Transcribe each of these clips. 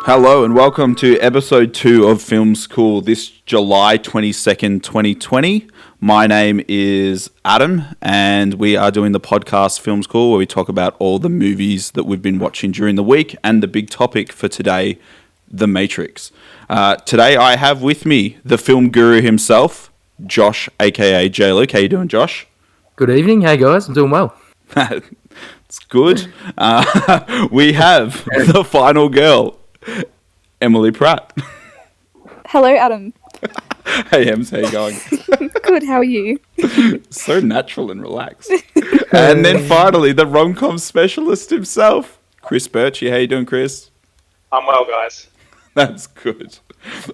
Hello and welcome to episode 2 of Film School this July 22nd, 2020. My name is Adam and we are doing the podcast Film School where we talk about all the movies that we've been watching during the week and the big topic for today, The Matrix. Today I have with me the film guru himself, Josh, aka J-Luke. How you doing, Josh? Good evening. Hey guys, I'm doing well. It's good. We have the final girl, Emily Pratt. Hello, Adam. Hey, Ems, how you going? Good, how are you? So natural and relaxed. And then finally, the rom-com specialist himself, Kris Birchie. How you doing, Kris? I'm well, guys. That's good.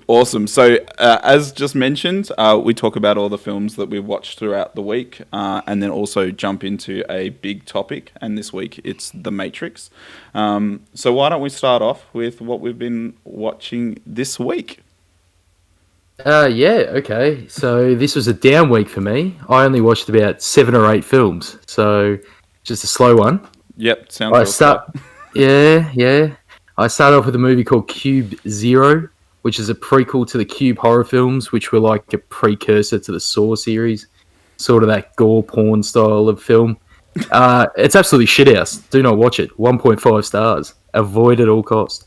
Awesome. So, as just mentioned, we talk about all the films that we've watched throughout the week, and then also jump into a big topic. And this week, it's The Matrix. So why don't we start off with what we've been watching this week? Okay. So this was a down week for me. I only watched about 7 or 8 films, so just a slow one. Yep, sounds Yeah. I started off with a movie called Cube Zero, which is a prequel to the Cube horror films, which were like a precursor to the Saw series, sort of that gore porn style of film. It's absolutely shithouse. Do not watch it. 1.5 stars. Avoid at all costs.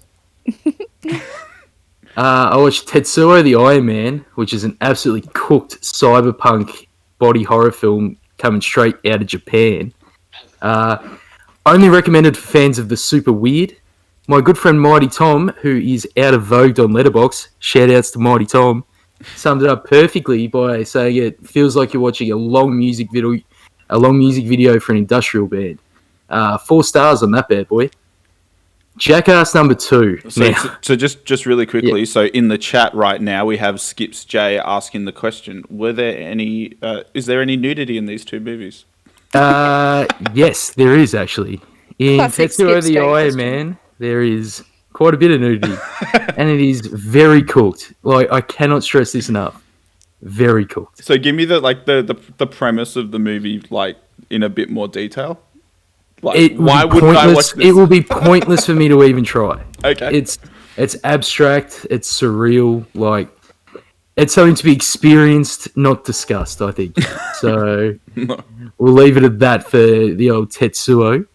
I watched Tetsuo the Iron Man, which is an absolutely cooked cyberpunk body horror film coming straight out of Japan. Only recommended for fans of the super weird. My good friend Mighty Tom, who is out of vogue on Letterboxd, shout outs to Mighty Tom, summed it up perfectly by saying it feels like you're watching a long music video for an industrial band. 4 stars on that bad boy. Jackass number 2. So just really quickly, So in the chat right now, we have Skips J asking the question, is there any nudity in these two movies? Yes, there is actually. In Tetsuo the Iron Man, there is quite a bit of nudity, and it is very cooked. Like, I cannot stress this enough. Very cooked. So give me the premise of the movie, like, in a bit more detail. Like, why wouldn't I watch this? It will be pointless for me to even try. Okay. It's abstract. It's surreal. Like, it's something to be experienced, not discussed, I think. So we'll leave it at that for the old Tetsuo.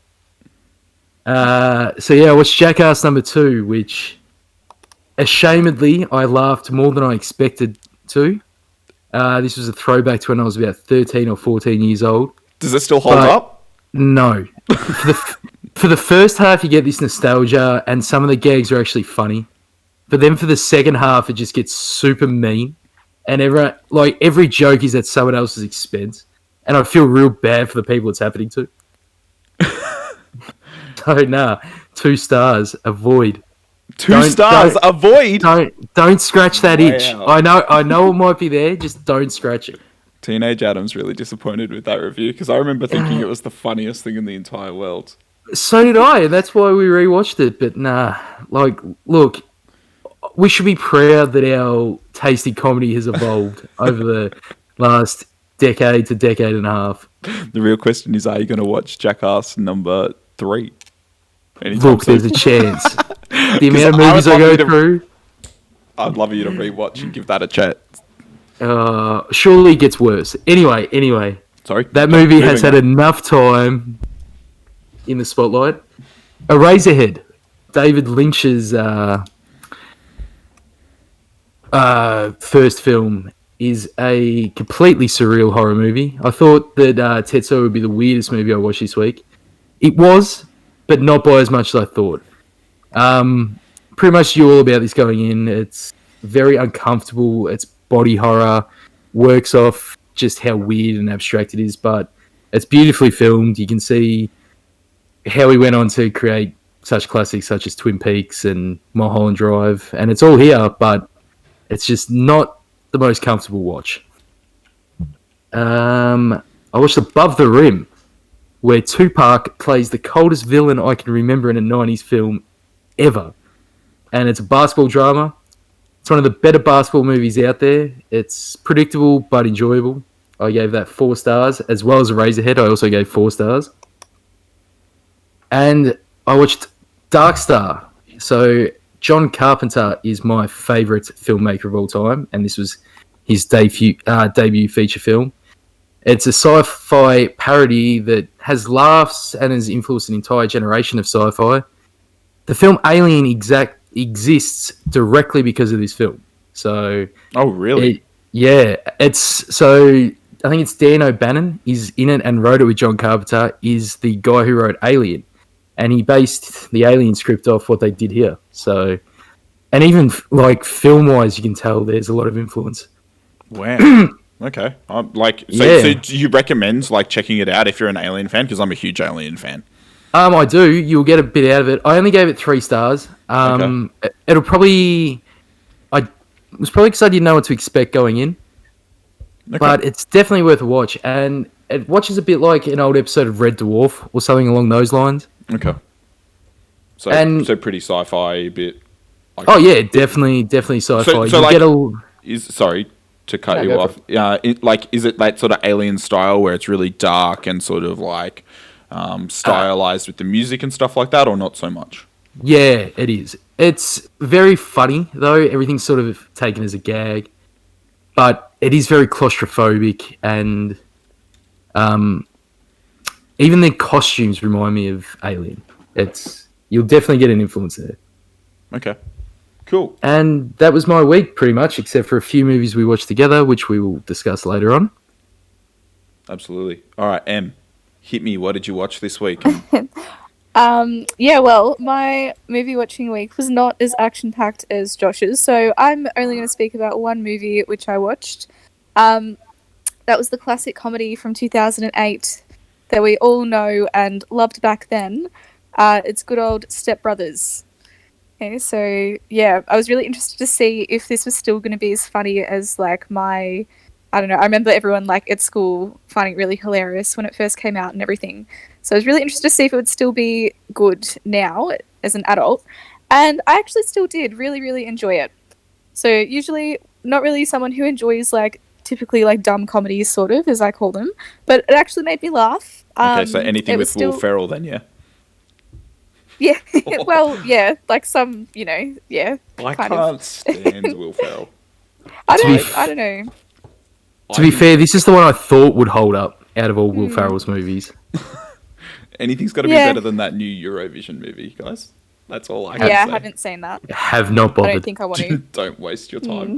I watched Jackass number 2, which, ashamedly, I laughed more than I expected to. This was a throwback to when I was about 13 or 14 years old. Does it still hold up? No. For the first half, you get this nostalgia, and some of the gags are actually funny. But then for the second half, it just gets super mean. And every joke is at someone else's expense. And I feel real bad for the people it's happening to. So, 2 stars. Avoid. Avoid? Don't scratch that itch. I know it might be there. Just don't scratch it. Teenage Adam's really disappointed with that review because I remember thinking it was the funniest thing in the entire world. So did I, and that's why we rewatched it. But look, we should be proud that our tasty comedy has evolved over the last decade to decade and a half. The real question is, are you going to watch Jackass number 3? Look, there's a chance. The amount of movies I go through. I'd love you to rewatch and give that a chat. Surely it gets worse. Anyway. Sorry? That movie has had enough time in the spotlight. Eraserhead, David Lynch's first film, is a completely surreal horror movie. I thought that Tetsuo would be the weirdest movie I watched this week. It was, but not by as much as I thought. Pretty much you all about this going in. It's very uncomfortable. It's body horror. Works off just how weird and abstract it is, but it's beautifully filmed. You can see how he went on to create such classics such as Twin Peaks and Mulholland Drive, and it's all here, but it's just not the most comfortable watch. I watched Above the Rim, where Tupac plays the coldest villain I can remember in a 90s film ever. And it's a basketball drama. It's one of the better basketball movies out there. It's predictable but enjoyable. I gave that 4 stars, as well as Eraserhead. I also gave 4 stars. And I watched Dark Star. So John Carpenter is my favourite filmmaker of all time, and this was his debut feature film. It's a sci-fi parody that has laughs and has influenced an entire generation of sci-fi. The film Alien exists directly because of this film. So, oh, really? It's so. I think it's Dan O'Bannon is in it and wrote it with John Carpenter. Is the guy who wrote Alien, and he based the Alien script off what they did here. So, and even like film-wise, you can tell there's a lot of influence. Wow. Okay. So do you recommend like checking it out if you're an Alien fan? Because I'm a huge Alien fan. I do. You'll get a bit out of it. I only gave it 3 stars. Okay. It'll probably. I was probably because I didn't know what to expect going in. Okay. But it's definitely worth a watch, and it watches a bit like an old episode of Red Dwarf or something along those lines. Okay. So pretty sci-fi bit. Like, oh yeah, definitely sci-fi. Sorry to cut you off. Is it that sort of Alien style where it's really dark and sort of like stylized with the music and stuff like that, or not so much? Yeah, it is. It's very funny though. Everything's sort of taken as a gag. But it is very claustrophobic, and even their costumes remind me of Alien. You'll definitely get an influence there. Okay, cool. And that was my week, pretty much, except for a few movies we watched together, which we will discuss later on. Absolutely. All right, Em, hit me. What did you watch this week? Well, my movie watching week was not as action-packed as Josh's, so I'm only going to speak about one movie which I watched. That was the classic comedy from 2008 that we all know and loved back then. It's good old Step Brothers. Okay, so yeah, I was really interested to see if this was still going to be as funny as like I remember everyone like at school finding it really hilarious when it first came out and everything. So I was really interested to see if it would still be good now as an adult. And I actually still did really, really enjoy it. So usually not really someone who enjoys like typically like dumb comedies sort of, as I call them. But it actually made me laugh. Okay, so anything with Will Ferrell then, yeah? Yeah, well, yeah, like some, yeah. I can't stand Will Ferrell. I don't know. To be fair, this is the one I thought would hold up out of all Will Ferrell's movies. Anything's got to be better than that new Eurovision movie, guys. That's all I can say. Yeah, I haven't seen that. Have not bothered. I don't think I want to. Don't waste your time.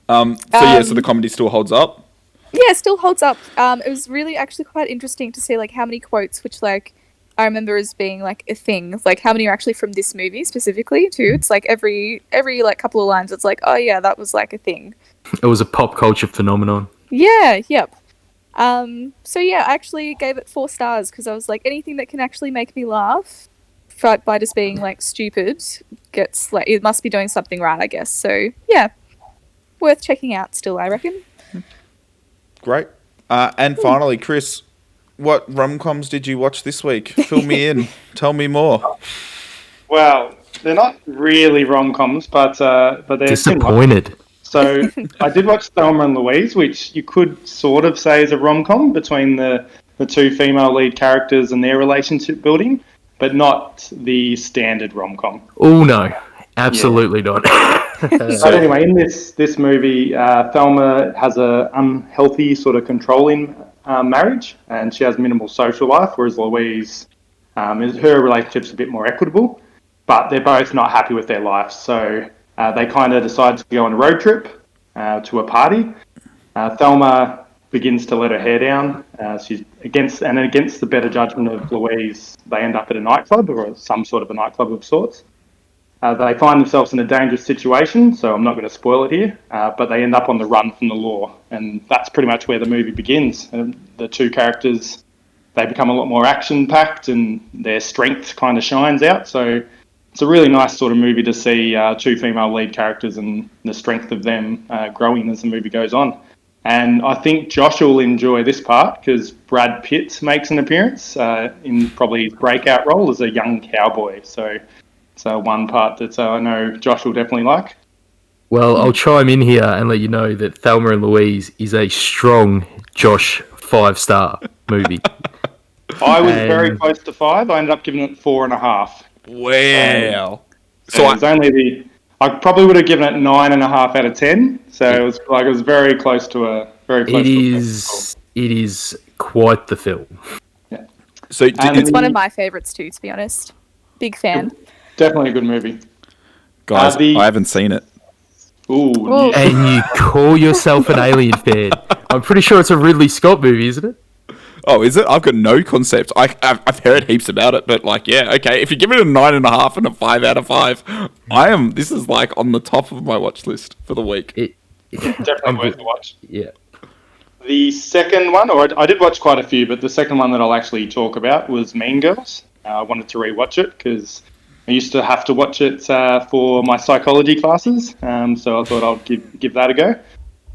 So the comedy still holds up? Yeah, it still holds up. It was really actually quite interesting to see like how many quotes, which like I remember as being like a thing, like how many are actually from this movie specifically too. It's like every like couple of lines, it's like, oh yeah, that was like a thing. It was a pop culture phenomenon. Yeah, yep. So yeah, I actually gave it 4 stars because I was like, anything that can actually make me laugh by just being like stupid gets like, it must be doing something right, I guess. So yeah, worth checking out still, I reckon. Great. And finally, Kris, what rom-coms did you watch this week? Fill me in. Tell me more. Well, they're not really rom-coms, but they're disappointed. Similar. So I did watch Thelma and Louise, which you could sort of say is a rom-com between the 2 female lead characters and their relationship building, but not the standard rom-com. Oh no, absolutely not. But anyway, in this movie, Thelma has a unhealthy sort of controlling marriage, and she has minimal social life, whereas Louise, her relationship's a bit more equitable, but they're both not happy with their lives, so they kind of decide to go on a road trip to a party. Thelma begins to let her hair down. She's against the better judgment of Louise, they end up at a nightclub or some sort of a nightclub of sorts. They find themselves in a dangerous situation, so I'm not going to spoil it here, but they end up on the run from the law, and that's pretty much where the movie begins. And the 2 characters, they become a lot more action-packed, and their strength kind of shines out, so it's a really nice sort of movie to see 2 female lead characters and the strength of them growing as the movie goes on. And I think Josh will enjoy this part because Brad Pitt makes an appearance in probably his breakout role as a young cowboy. So it's one part that I know Josh will definitely like. Well, I'll chime in here and let you know that Thelma and Louise is a strong Josh 5-star movie. I was very close to 5. I ended up giving it 4.5. Wow. So it was I probably would have given it 9.5 out of 10. So it was very close to a It is quite the film. Yeah. So it's one of my favorites too, to be honest. Big fan. Definitely a good movie. Guys, I haven't seen it. Ooh. And you call yourself an Alien fan. I'm pretty sure it's a Ridley Scott movie, isn't it? Oh, is it? I've got no concept. I've heard heaps about it, but like, yeah, okay. If you give it a 9.5 and a 5 out of 5, this is like on the top of my watch list for the week. Definitely worth the watch. Yeah. The second one, or I did watch quite a few, but the second one that I'll actually talk about was Mean Girls. I wanted to rewatch it because I used to have to watch it for my psychology classes, so I thought I'll give that a go.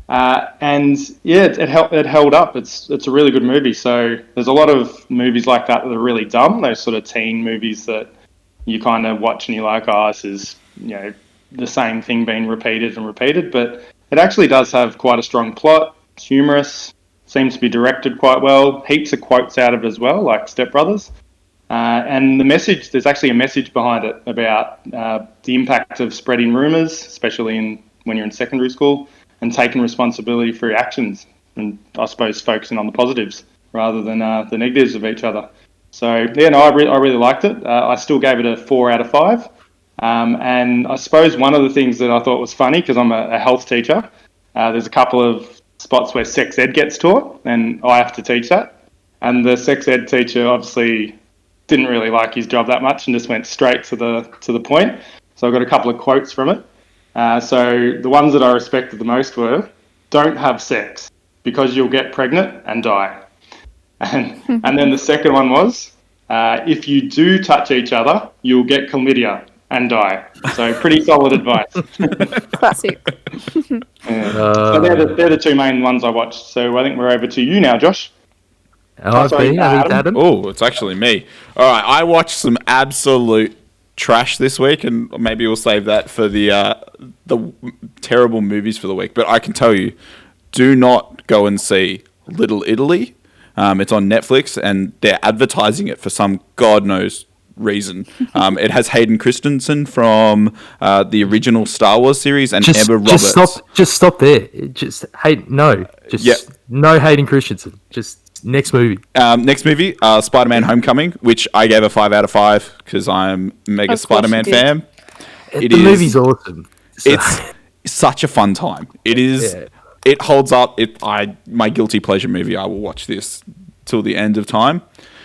And yeah, it held up. It's a really good movie. So there's a lot of movies like that are really dumb. Those sort of teen movies that you kind of watch and you're like, oh, this is the same thing being repeated and repeated. But it actually does have quite a strong plot. It's humorous. Seems to be directed quite well. Heaps of quotes out of it as well, like Step Brothers. And the message, there's actually a message behind it about the impact of spreading rumours, especially when you're in secondary school, and taking responsibility for your actions, and I suppose focusing on the positives rather than the negatives of each other. So yeah, no, I really liked it. I still gave it a 4 out of 5. And I suppose one of the things that I thought was funny, because I'm a health teacher, there's a couple of spots where sex ed gets taught, and I have to teach that. And the sex ed teacher obviously didn't really like his job that much and just went straight to the point. So I've got a couple of quotes from it. So the ones that I respected the most were, "Don't have sex because you'll get pregnant and die." And then the second one was, "If you do touch each other, you'll get chlamydia and die." So pretty solid advice. Classic. So they're the two main ones I watched. So I think we're over to you now, Josh. I think Adam. Oh, it's actually me. All right, I watched some absolute trash this week, and maybe we'll save that for the terrible movies for the week. But I can tell you, do not go and see Little Italy. It's on Netflix, and they're advertising it for some God knows reason. It has Hayden Christensen from the original Star Wars series and Emma Roberts. Just stop there. No Hayden Christensen. Just next movie. Next movie, Spider-Man: Homecoming, which I gave a 5 out of 5 because I'm a mega Spider-Man fan. The movie's awesome. It's such a fun time. It is. Yeah. It holds up. My guilty pleasure movie. I will watch this till the end of time.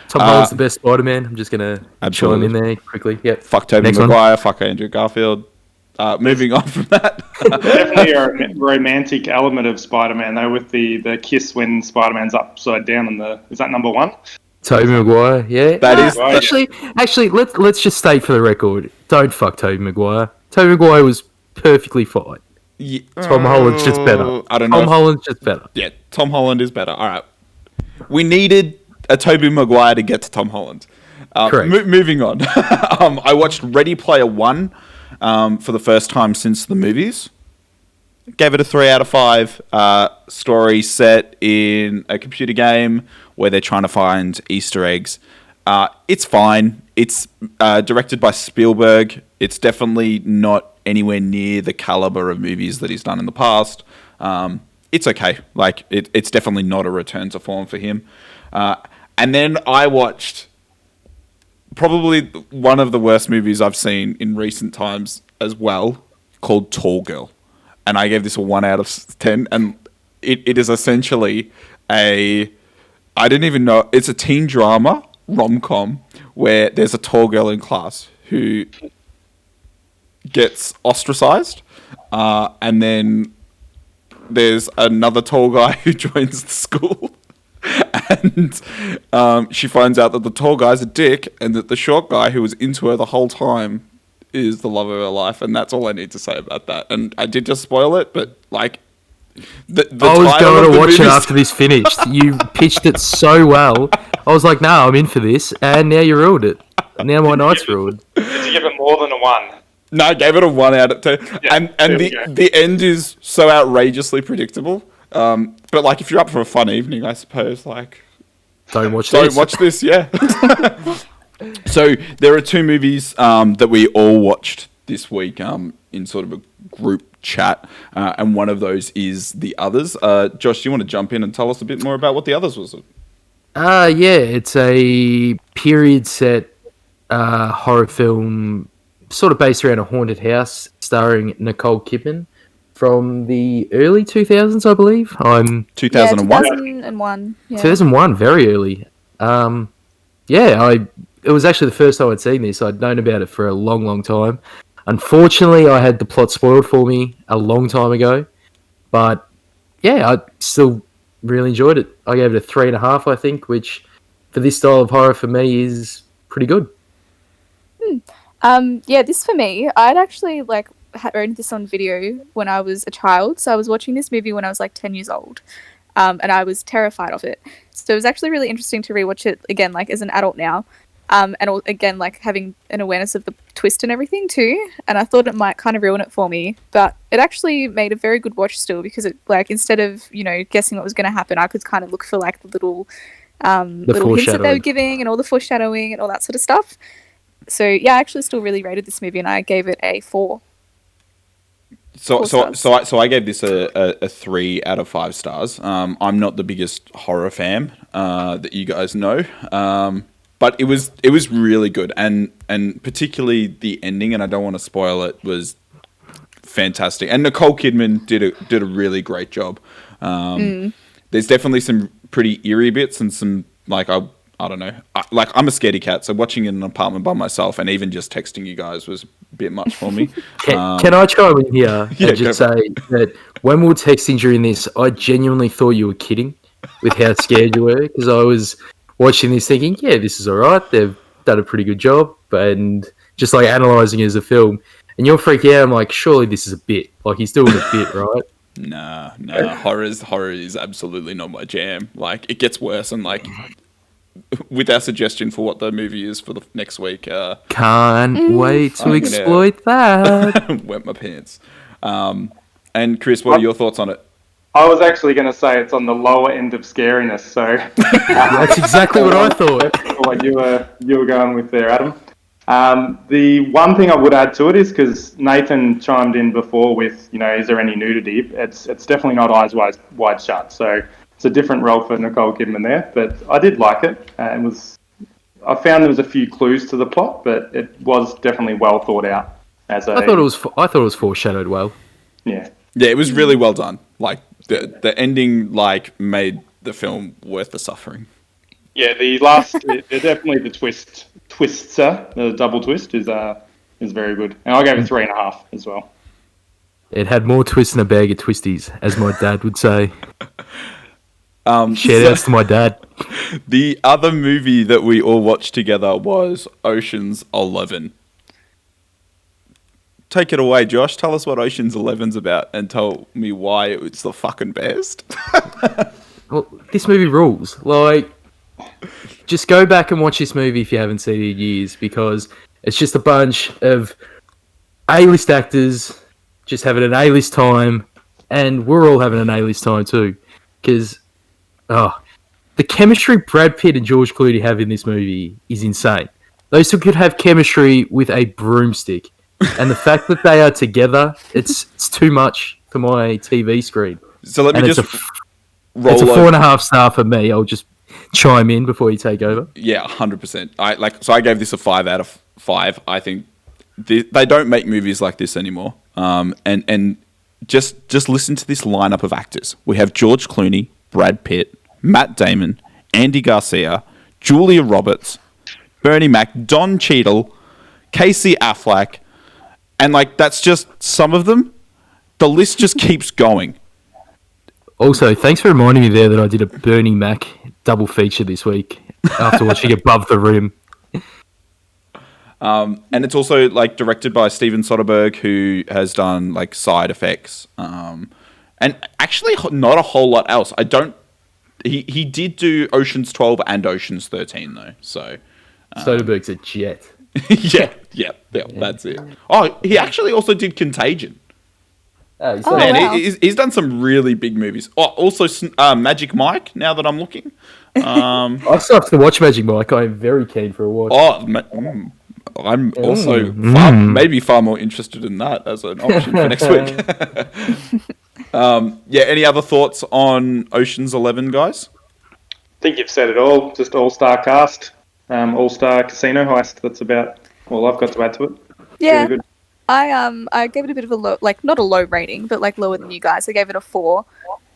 Tom Holland's the best Spider-Man. I'm just gonna chill him in there quickly. Yep. Fuck Tobey Maguire. Fuck Andrew Garfield. Moving on from that. Definitely a romantic element of Spider-Man, though, with the kiss when Spider-Man's upside down. Is that number 1? Tobey Maguire, yeah. That is actually. Let's just state for the record: don't fuck Tobey Maguire. Tobey Maguire was perfectly fine. Yeah. Tom Holland's just better. I don't know. Tom Holland's just better. Yeah, Tom Holland is better. All right. We needed a Tobey Maguire to get to Tom Holland. Correct. Moving on. I watched Ready Player One for the first time since the movies. Gave it a 3 out of 5. Story set in a computer game where they're trying to find Easter eggs. It's fine. It's directed by Spielberg. It's definitely not anywhere near the caliber of movies that he's done in the past. It's okay. Like it's definitely not a return to form for him. And then I watched probably one of the worst movies I've seen in recent times as well, called Tall Girl. And I gave this a 1 out of 10. And it is essentially I didn't even know, it's a teen drama rom-com where there's a tall girl in class who gets ostracized. And then there's another tall guy who joins the school. And she finds out that the tall guy's a dick and that the short guy who was into her the whole time is the love of her life. And that's all I need to say about that. And I did just spoil it, but like... I was going to watch it after this finished. You pitched it so well. I was like, "No, I'm in for this," and now you ruined it. Now my night's ruined. Did you give it more than a 1? No, I gave it a 1 out of 10. Yeah, and the end is so outrageously predictable. But like, if you're up for a fun evening, I suppose, like, don't watch this. Yeah. So there are two movies that we all watched this week in sort of a group chat, and one of those is The Others. Josh, do you want to jump in and tell us a bit more about what The Others was? Yeah, it's a period set horror film, sort of based around a haunted house, starring Nicole Kidman from the early 2000s, I believe. 2001? 2001. Yeah. 2001, very early. It was actually the first time I'd seen this. I'd known about it for a long, long time. Unfortunately, I had the plot spoiled for me a long time ago. But yeah, I still really enjoyed it. I gave it a 3.5, I think, which for this style of horror for me is pretty good. Yeah, this for me, I'd actually owned this on video when I was a child. So I was watching this movie when I was 10 years old. And I was terrified of it. So it was actually really interesting to rewatch it again, as an adult now. Again, having an awareness of the twist and everything too. And I thought it might kind of ruin it for me, but it actually made a very good watch still, because it instead of guessing what was going to happen, I could kind of look for the little hints that they were giving and all the foreshadowing and all that sort of stuff. So yeah, I actually still really rated this movie, and I gave it a 4. So I gave this a 3 out of 5 stars. I'm not the biggest horror fan that you guys know. But it was really good, and particularly the ending, and I don't want to spoil it, was fantastic. And Nicole Kidman did a really great job. There's definitely some pretty eerie bits and some I don't know. I'm a scaredy cat, so watching it in an apartment by myself and even just texting you guys was a bit much for me. Can I chime in here and just say that when we were texting during this, I genuinely thought you were kidding with how scared you were, because I was watching this thinking, yeah, this is all right. They've done a pretty good job, and just analysing it as a film. And you're freaking out. I'm like, surely this is a bit. He's doing a bit, right? Nah. Horror is absolutely not my jam. It gets worse, and with our suggestion for what the movie is for the next week. Can't wait to exploit that. Wet my pants. And Kris, what are your thoughts on it? I was actually going to say it's on the lower end of scariness, so that's exactly what I thought. What you were going with there, Adam. The one thing I would add to it is, because Nathan chimed in before with, is there any nudity? It's definitely not eyes wide shut. So it's a different role for Nicole Kidman there, but I did like it. I found there was a few clues to the plot, but it was definitely well thought out. I thought it was foreshadowed well. Yeah. Yeah, it was really well done. The ending made the film worth the suffering. Yeah, the last definitely the twister, the double twist is very good. And I gave it 3.5 as well. It had more twists than a bag of twisties, as my dad would say. Shout outs to my dad. The other movie that we all watched together was Ocean's 11. Take it away, Josh. Tell us what Ocean's 11's about, and tell me why it's the fucking best. Well, this movie rules. Just go back and watch this movie if you haven't seen it in years, because it's just a bunch of A-list actors just having an A-list time, and we're all having an A-list time too. Because, the chemistry Brad Pitt and George Clooney have in this movie is insane. Those two could have chemistry with a broomstick. And the fact that they are together, it's too much for my TV screen. So let me it's a 4.5 star for me. I'll just chime in before you take over. Yeah, 100%. So I gave this a 5 out of 5. I think they don't make movies like this anymore. And just listen to this lineup of actors. We have George Clooney, Brad Pitt, Matt Damon, Andy Garcia, Julia Roberts, Bernie Mac, Don Cheadle, Casey Affleck. And that's just some of them. The list just keeps going. Also, thanks for reminding me there that I did a Bernie Mac double feature this week after watching Above the Rim. And it's also directed by Steven Soderbergh, who has done Side Effects, and actually not a whole lot else. He did do Ocean's 12 and Ocean's 13 though. So Soderbergh's a jet. yeah, that's it. Oh, he actually also did Contagion. He's Oh, Man, wow. he's done some really big movies. Oh, also, Magic Mike, now that I'm looking. I still have to watch Magic Mike. I'm very keen for a watch. I'm also maybe far more interested in that as an option for next week. Any other thoughts on Ocean's 11, guys? I think you've said it all. Just all-star cast, all-star casino heist. That's about all I've got to add to it. Yeah. Really good. I gave it a bit of a low, like not a low rating, but like lower than you guys. I gave it a 4.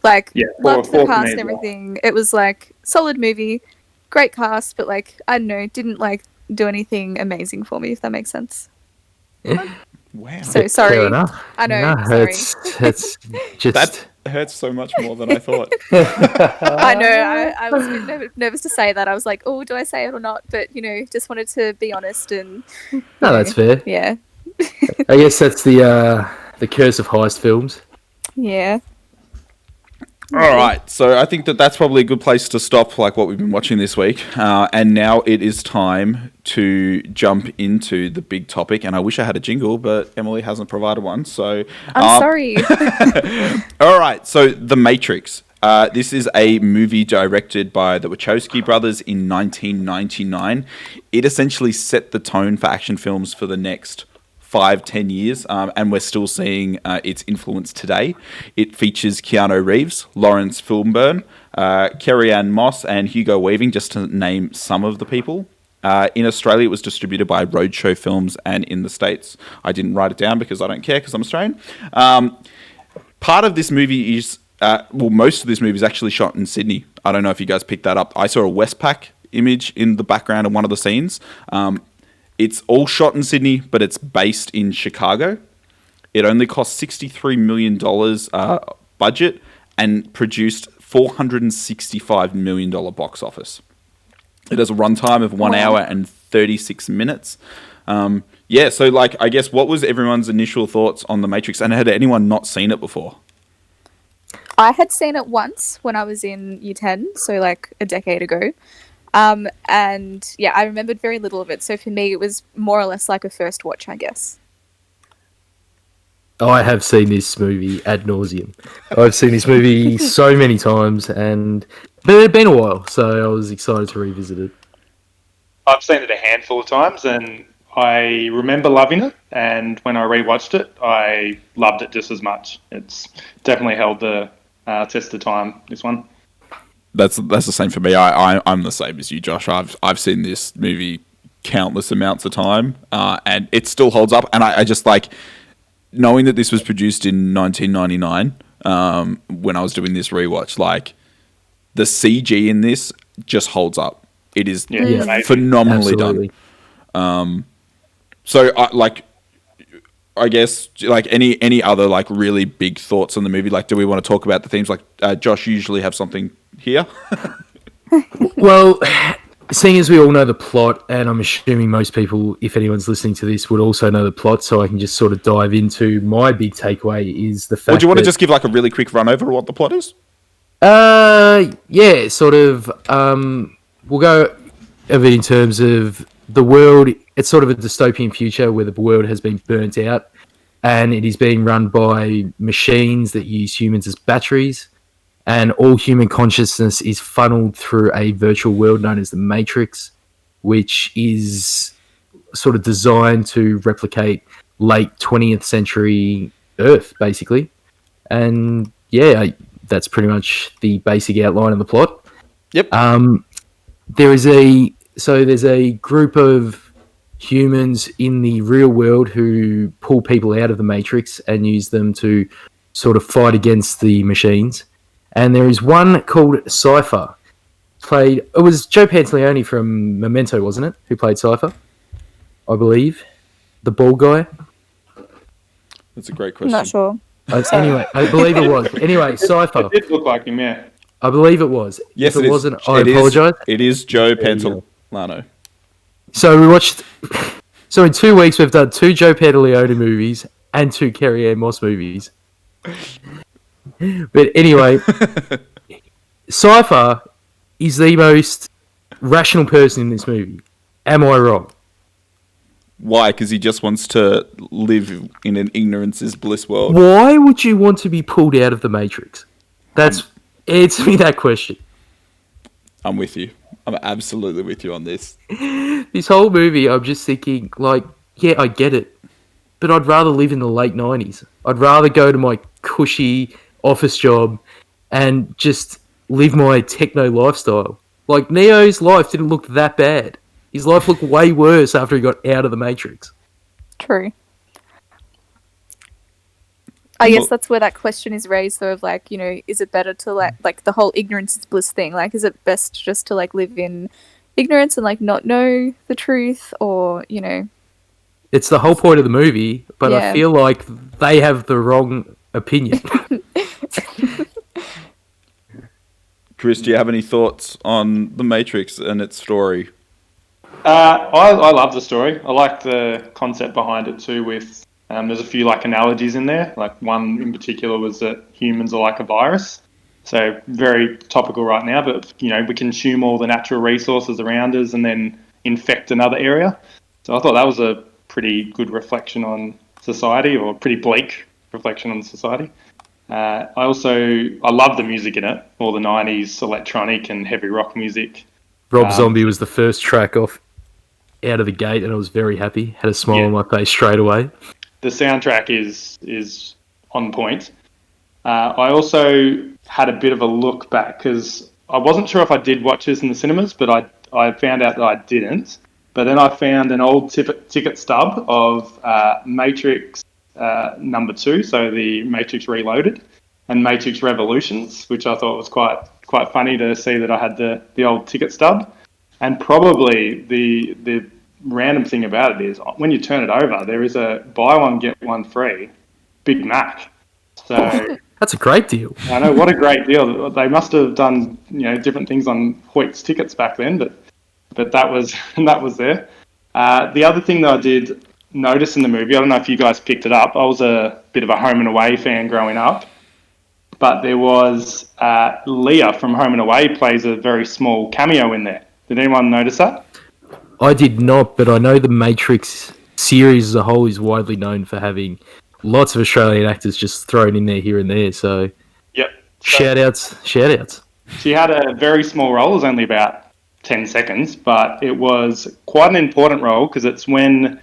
Like, Yeah, loved four the for me cast as and well. everything. It was like solid movie, great cast, but like I don't know, didn't like do anything amazing for me, if that makes sense. Wow. So sorry. Fair enough. I know. No, Sorry. it's just. That hurts so much more than I thought. I know. I was a bit nervous to say that. I was like, oh, do I say it or not? But just wanted to be honest and. No, that's fair. Yeah. I guess that's the curse of heist films. Yeah. All right, so I think that's probably a good place to stop, like what we've been watching this week. And now it is time to jump into the big topic. And I wish I had a jingle, but Emily hasn't provided one. So I'm sorry. All right, so The Matrix. This is a movie directed by the Wachowski brothers in 1999. It essentially set the tone for action films for the next 5-10 years, and we're still seeing its influence today. It features Keanu Reeves, Lawrence Fishburne, Carrie-Anne Moss, and Hugo Weaving, just to name some of the people. In Australia, it was distributed by Roadshow Films, and in the States, I didn't write it down because I don't care because I'm Australian. Part of this movie is, most of this movie is actually shot in Sydney. I don't know if you guys picked that up. I saw a Westpac image in the background of one of the scenes. It's all shot in Sydney, but it's based in Chicago. It only cost $63 million budget and produced $465 million box office. It has a runtime of 1 hour and 36 minutes. So I guess what was everyone's initial thoughts on The Matrix, and had anyone not seen it before? I had seen it once when I was in Year 10, so like a decade ago. And yeah, I remembered very little of it. So for me, it was more or less like a first watch, I guess. I have seen this movie ad nauseum. I've seen this movie so many times, but it had been a while, so I was excited to revisit it. I've seen it a handful of times, and I remember loving it. And when I rewatched it, I loved it just as much. It's definitely held the test of time. This one. That's the same for me. I'm the same as you, Josh. I've seen this movie countless amounts of time, and it still holds up. And I just like knowing that this was produced in 1999 when I was doing this rewatch. Like the CG in this just holds up. It is phenomenally Absolutely. done. I guess like any other like really big thoughts on the movie. Like, do we want to talk about the themes? Like, Josh, you usually have something here. Well, seeing as we all know the plot, and I'm assuming most people, if anyone's listening to this, would also know the plot, so I can just sort of dive into my big takeaway is the fact. Would you want to just give like a really quick run over what the plot is? Yeah, sort of. We'll go over it in terms of the world. It's sort of a dystopian future where the world has been burnt out, and it is being run by machines that use humans as batteries. And all human consciousness is funneled through a virtual world known as the Matrix, which is sort of designed to replicate late 20th century Earth, basically. And yeah, that's pretty much the basic outline of the plot. Yep. There's a group of humans in the real world who pull people out of the Matrix and use them to sort of fight against the machines. And there is one called Cypher. It was Joe Pantoliano from Memento, wasn't it? Who played Cypher, I believe. The bald guy. That's a great question. Not sure. Anyway, I believe it was. Anyway, Cypher. It did look like him, yeah. I believe it was. Yes, if it wasn't, is. I apologise. It is Joe There you Pantoliano. So we watched. So in 2 weeks, we've done 2 Joe Pantoliano movies and 2 Carrie-Anne Moss movies. But anyway, Cypher is the most rational person in this movie. Am I wrong? Why? Because he just wants to live in an ignorance is bliss world. Why would you want to be pulled out of the Matrix? Answer me that question. I'm with you. I'm absolutely with you on this. This whole movie, I'm just thinking, like, yeah, I get it, but I'd rather live in the late 90s. I'd rather go to my cushy office job and just live my techno lifestyle. Like, Neo's life didn't look that bad. His life looked way worse after he got out of the Matrix. True. I guess that's where that question is raised, though, of like, you know, is it better to like the whole ignorance is bliss thing? Like, is it best just to like live in ignorance and like not know the truth, or, you know? It's the whole point of the movie, but Yeah. I feel like they have the wrong opinion. Kris, do you have any thoughts on The Matrix and its story? I love the story. I like the concept behind it too. With there's a few like analogies in there. Like one in particular was that humans are like a virus. So very topical right now. But you know, we consume all the natural resources around us and then infect another area. So I thought that was a pretty good reflection on society, or pretty bleak reflection on society. I love the music in it, all the 90s electronic and heavy rock music. Rob Zombie was the first track off out of the gate, and I was very happy. Had a smile on my face straight away. The soundtrack is on point. I also had a bit of a look back because I wasn't sure if I did watch this in the cinemas, but I found out that I didn't. But then I found an old ticket stub of Matrix number 2, so the Matrix Reloaded and Matrix Revolutions, which I thought was quite funny to see that I had the old ticket stub. And probably the random thing about it is when you turn it over, there is a buy one get one free Big Mac. So that's a great deal. I know, what a great deal. They must have done different things on Hoyt's tickets back then, but that was there. The other thing that I did notice in the movie, I don't know if you guys picked it up. I was a bit of a Home and Away fan growing up, but there was Leah from Home and Away plays a very small cameo in there. Did anyone notice that? I did not, but I know the Matrix series as a whole is widely known for having lots of Australian actors just thrown in there here and there. So, yep. Shout outs. She had a very small role. It was only about 10 seconds, but it was quite an important role because it's when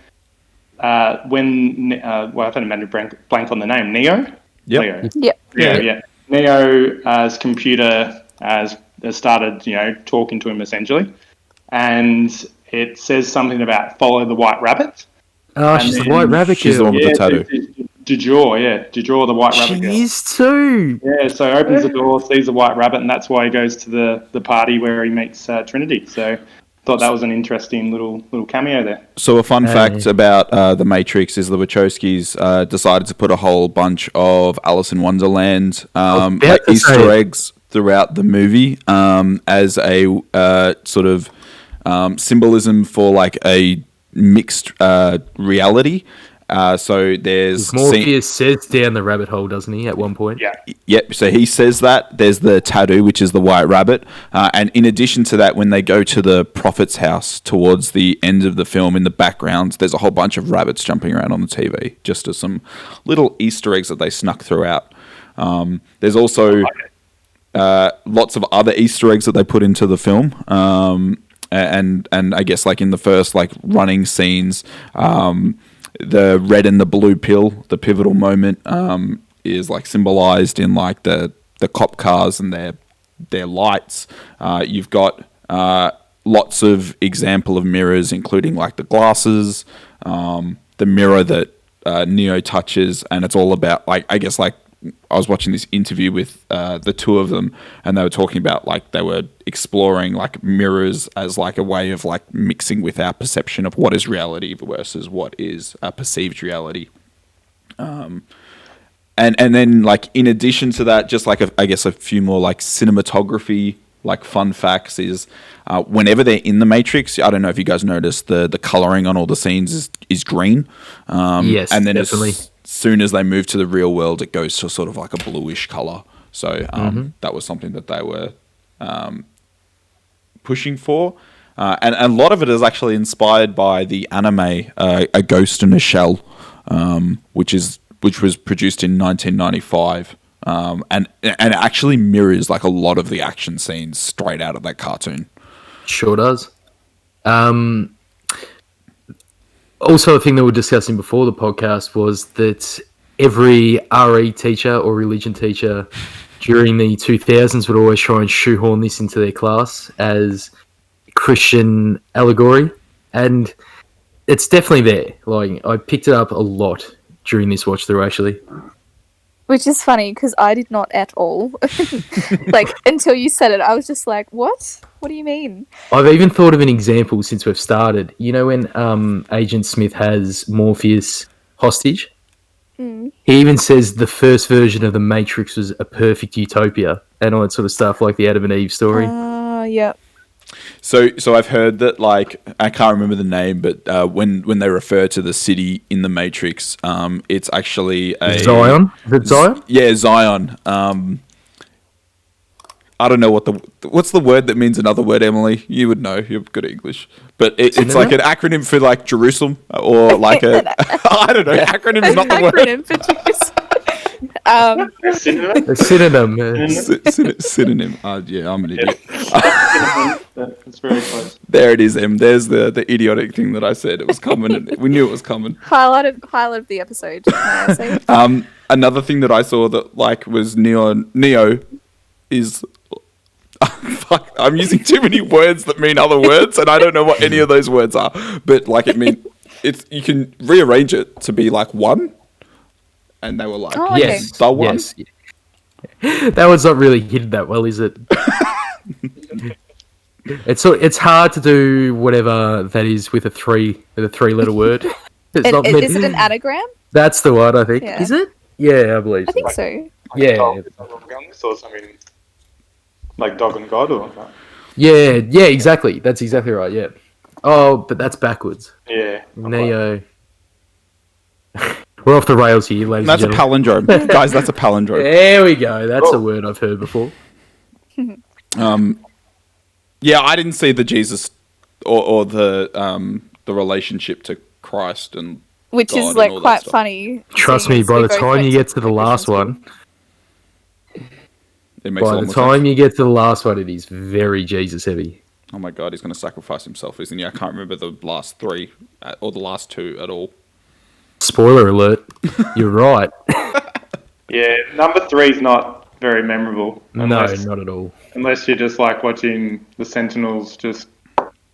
I've had a minute blank on the name, Neo? Yep. Leo. Yeah. Neo's computer has started, talking to him essentially, and it says something about follow the white rabbit. Oh, she's the white rabbit girl. She's the one with the tattoo. Dejor, the white rabbit girl. She is too. Yeah, so opens the door, sees a white rabbit, and that's why he goes to the party where he meets Trinity. So thought that was an interesting little cameo there. So a fun fact about The Matrix is the Wachowskis decided to put a whole bunch of Alice in Wonderland Easter eggs throughout the movie as a sort of symbolism for like a mixed reality. So there's Morpheus says down the rabbit hole, doesn't he, at one point? Yeah. Yep. So he says that there's the tattoo, which is the white rabbit, and in addition to that, when they go to the prophet's house towards the end of the film, in the background, there's a whole bunch of rabbits jumping around on the TV, just as some little Easter eggs that they snuck throughout. There's also lots of other Easter eggs that they put into the film. And I guess like in the first like running scenes, the red and the blue pill, the pivotal moment, is like symbolized in like the cop cars and their lights. You've got lots of example of mirrors, including like the glasses, the mirror that Neo touches, and it's all about like, I guess like I was watching this interview with the two of them, and they were talking about like they were exploring like mirrors as like a way of like mixing with our perception of what is reality versus what is a perceived reality. And then like in addition to that, just like I guess a few more like cinematography like fun facts is whenever they're in the Matrix, I don't know if you guys noticed the coloring on all the scenes is green. Yes, and then definitely. as soon as they move to the real world, it goes to sort of like a bluish color. So that was something that they were pushing for. And a lot of it is actually inspired by the anime A Ghost in a Shell, which was produced in 1995, and actually mirrors like a lot of the action scenes straight out of that cartoon. Sure does. Also, a thing that we were discussing before the podcast was that every RE teacher or religion teacher during the 2000s would always try and shoehorn this into their class as Christian allegory, and it's definitely there. Like, I picked it up a lot during this watch through, actually. Which is funny because I did not at all. Like, until you said it, I was just like, what? What do you mean? I've even thought of an example since we've started. You know when Agent Smith has Morpheus hostage? Mm. He even says the first version of the Matrix was a perfect utopia and all that sort of stuff, like the Adam and Eve story. Yep. So I've heard that, like, I can't remember the name, but when they refer to the city in the Matrix, it's actually Zion? Is it Zion? Yeah, Zion. I don't know what's the word that means another word, Emily? You would know. You're good at English, but it's like an acronym for like Jerusalem or like a I don't know. Acronym is not the word. Acronym for Jerusalem. A synonym. Synonym. Yeah, I'm an idiot. That's very close. There it is, Em. There's the idiotic thing that I said. It was coming. And we knew it was coming. Highlight of the episode. May I say? Another thing that I saw that like was Neo is. Fuck, I'm using too many words that mean other words, and I don't know what any of those words are. But like, you can rearrange it to be like one, and they were like, oh, okay. Yes, the one. Yes. That one's not really hidden that well, is it? It's hard to do whatever that is with a three-letter word. Is it an anagram? That's the one, I think. Yeah. Is it? Yeah, I believe. I think so. Yeah. Or something like Dog and God or something. Yeah, exactly. That's exactly right. Yeah. Oh, but that's backwards. Yeah. Neo. We're off the rails here, ladies That's a and gentlemen. palindrome, guys. That's a palindrome. There we go. That's a word I've heard before. Yeah, I didn't see the Jesus or the relationship to Christ and Which God is and like all that quite stuff. funny. Trust me, by the time you get to the last one, It makes a by lot the more time sense. you get to the last one, it is very Jesus heavy. Oh my god, he's going to sacrifice himself, isn't he? I can't remember the last three or the last two at all. Spoiler alert. You're right. Yeah, number 3 is not very memorable. No, Unless, not at all. unless you're just like watching the Sentinels just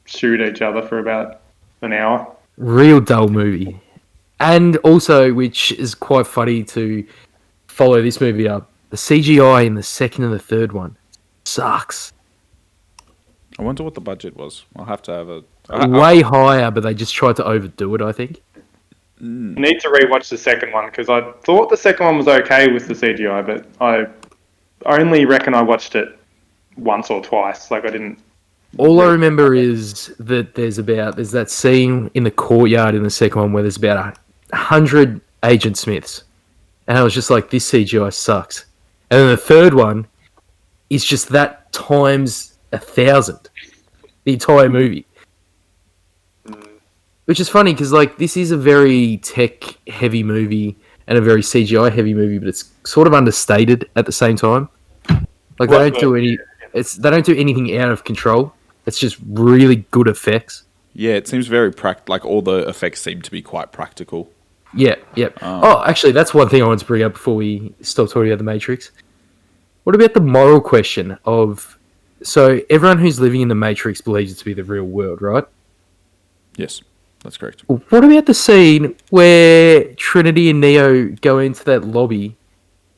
shoot each other for about an hour. Real dull movie. And also, which is quite funny to follow this movie up, the CGI in the second and the third one sucks. I wonder what the budget was. I'll have to have a... Way higher, but they just tried to overdo it, I think. I need to rewatch the second one because I thought the second one was okay with the CGI, but I only reckon I watched it once or twice. Like I didn't. All I remember is that there's that scene in the courtyard in the second one where there's about 100 Agent Smiths. And I was just like, this CGI sucks. And then the third one is just that times 1,000. The entire movie. Which is funny because like this is a very tech-heavy movie and a very CGI-heavy movie, but it's sort of understated at the same time. Like they don't do anything out of control. It's just really good effects. Yeah, it seems very like all the effects seem to be quite practical. Yeah. Oh, actually, that's one thing I wanted to bring up before we stop talking about The Matrix. What about the moral question of... So, everyone who's living in The Matrix believes it to be the real world, right? Yes, that's correct. What about the scene where Trinity and Neo go into that lobby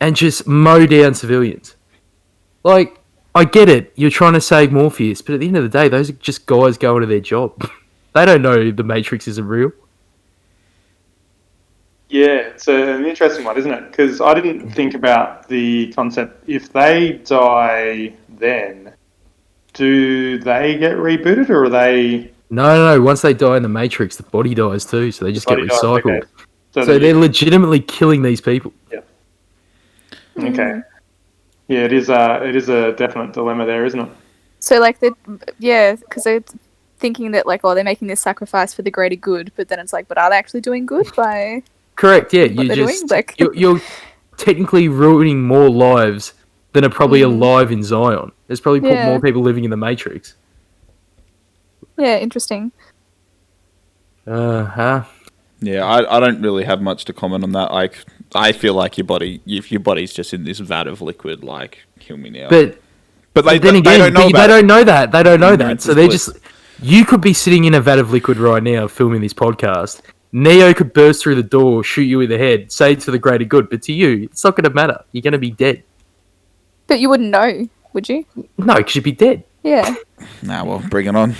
and just mow down civilians? Like, I get it, you're trying to save Morpheus, but at the end of the day, those are just guys going to their job. They don't know The Matrix isn't real. Yeah, it's an interesting one, isn't it? Because I didn't think about the concept. If they die then, do they get rebooted or are they... No. Once they die in the Matrix, the body dies too, so they just get recycled. Okay. So they're legitimately killing these people. Yeah. Okay. Yeah, it is a definite dilemma there, isn't it? So like because thinking that like, oh, they're making this sacrifice for the greater good, but then it's like, but are they actually doing good by Correct, yeah. what they're doing? Like, You're technically ruining more lives than are probably alive in Zion. There's probably more people living in the Matrix. Yeah, interesting. Yeah, I don't really have much to comment on that. Like, I feel like if your body's just in this vat of liquid, like, kill me now. But they then again, don't know they don't know that. They don't know that. So they bliss. just... You could be sitting in a vat of liquid right now filming this podcast. Neo could burst through the door, shoot you in the head, say it's for the greater good, but to you, it's not going to matter. You're going to be dead. But you wouldn't know, would you? No, because you'd be dead. Yeah. Nah, well, bring it on.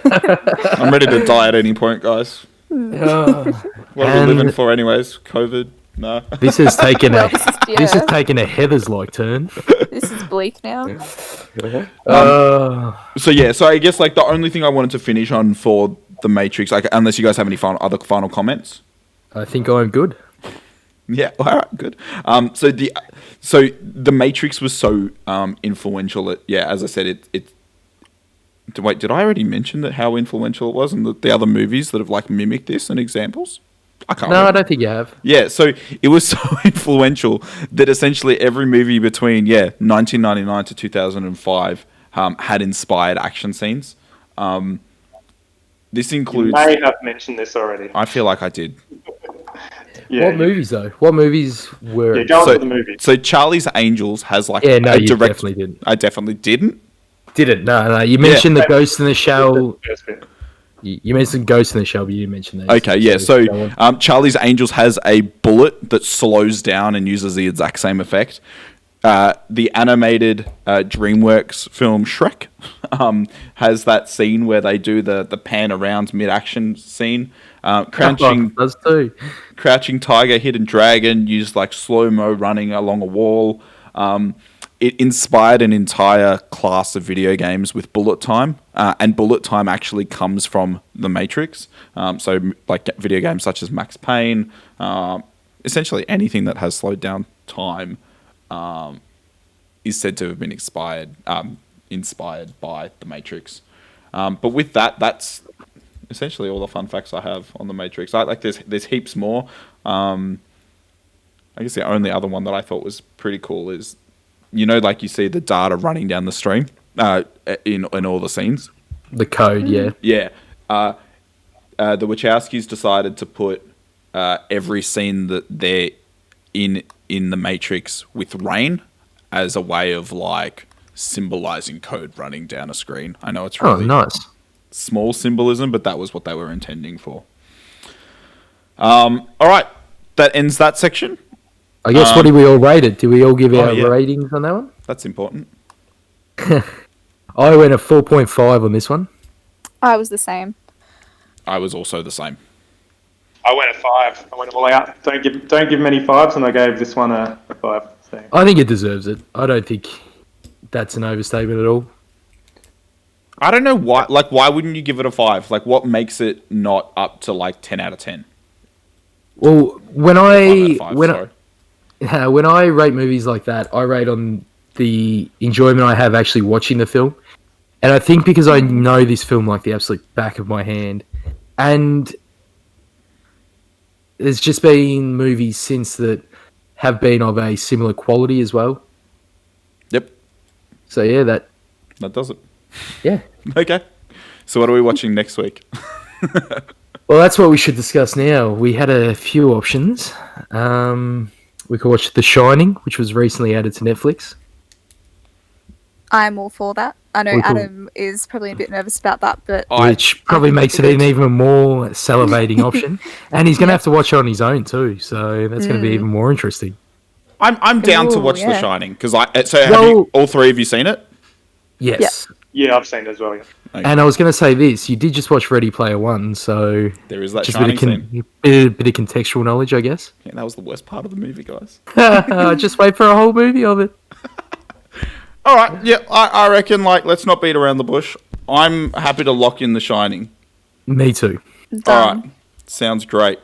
I'm ready to die at any point, guys. What are we living for anyways? COVID? No. This has taken This has taken a Heathers-like turn. This is bleak now. So I guess like the only thing I wanted to finish on for The Matrix, like unless you guys have any other final comments. I think I'm good. Yeah, all right, good. So the Matrix was so influential. As I said, Wait, did I already mention that how influential it was, and the other movies that have like mimicked this and examples? I can't. No, I don't think you have. Yeah, so it was so influential that essentially every movie between 1999 to 2005 had inspired action scenes. This includes. You may have mentioned this already. I feel like I did. What movies though? What movies were? Yeah, go on to the movies. So Charlie's Angels has like you definitely didn't. I definitely didn't. Didn't? No. You mentioned the Ghost in the Shell. You mentioned Ghost in the Shell, but you didn't mention these. Okay, yeah. So Charlie's Angels has a bullet that slows down and uses the exact same effect. The animated DreamWorks film Shrek has that scene where they do the pan around mid-action scene. Crouching Tiger, Hidden Dragon used like slow-mo running along a wall. It inspired an entire class of video games with bullet time, and bullet time actually comes from The Matrix. So, like video games such as Max Payne, essentially anything that has slowed down time is said to have been inspired by The Matrix. But with that, that's essentially all the fun facts I have on The Matrix. There's heaps more. I guess the only other one that I thought was pretty cool is, like you see the data running down the stream in all the scenes. The code, yeah. Yeah. The Wachowskis decided to put every scene that they're in The Matrix with rain as a way of like symbolizing code running down a screen. I know it's really nice. Small symbolism, but that was what they were intending for. All right. That ends that section. I guess what did we all rate it? Did we all give our ratings on that one? That's important. I went a 4.5 on this one. I was the same. I was also the same. I went a 5. I went all out. Don't give many 5s, and I gave this one a 5. So. I think it deserves it. I don't think that's an overstatement at all. I don't know why. Like, why wouldn't you give it a 5? Like, what makes it not up to like 10 out of 10? Well, when I rate movies like that, I rate on the enjoyment I have actually watching the film. And I think because I know this film like the absolute back of my hand, and there's just been movies since that have been of a similar quality as well. Yep. So yeah, that does it. Yeah. Okay. So what are we watching next week? Well, that's what we should discuss now. We had a few options. We could watch The Shining, which was recently added to Netflix. I'm all for that. I know Adam is probably a bit nervous about that, but which probably makes it an even more salivating option. And he's going to have to watch it on his own too, so that's going to be even more interesting. I'm down to watch The Shining because have all three of you seen it? Yes. Yeah, I've seen it as well. Yeah. Okay. And I was going to say this: you did just watch Ready Player One, so there is that just Shining scene. Bit of contextual knowledge, I guess. Yeah, that was the worst part of the movie, guys. Just wait for a whole movie of it. All right, yeah, I reckon. Let's not beat around the bush. I'm happy to lock in The Shining. Me too. All right, sounds great.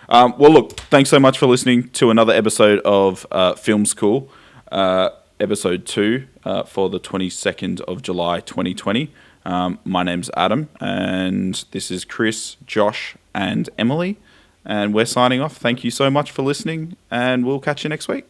Well, look, thanks so much for listening to another episode of Film School, episode 2 for the 22nd of July, 2020. My name's Adam, and this is Kris, Josh, and Emily. And we're signing off. Thank you so much for listening, and we'll catch you next week.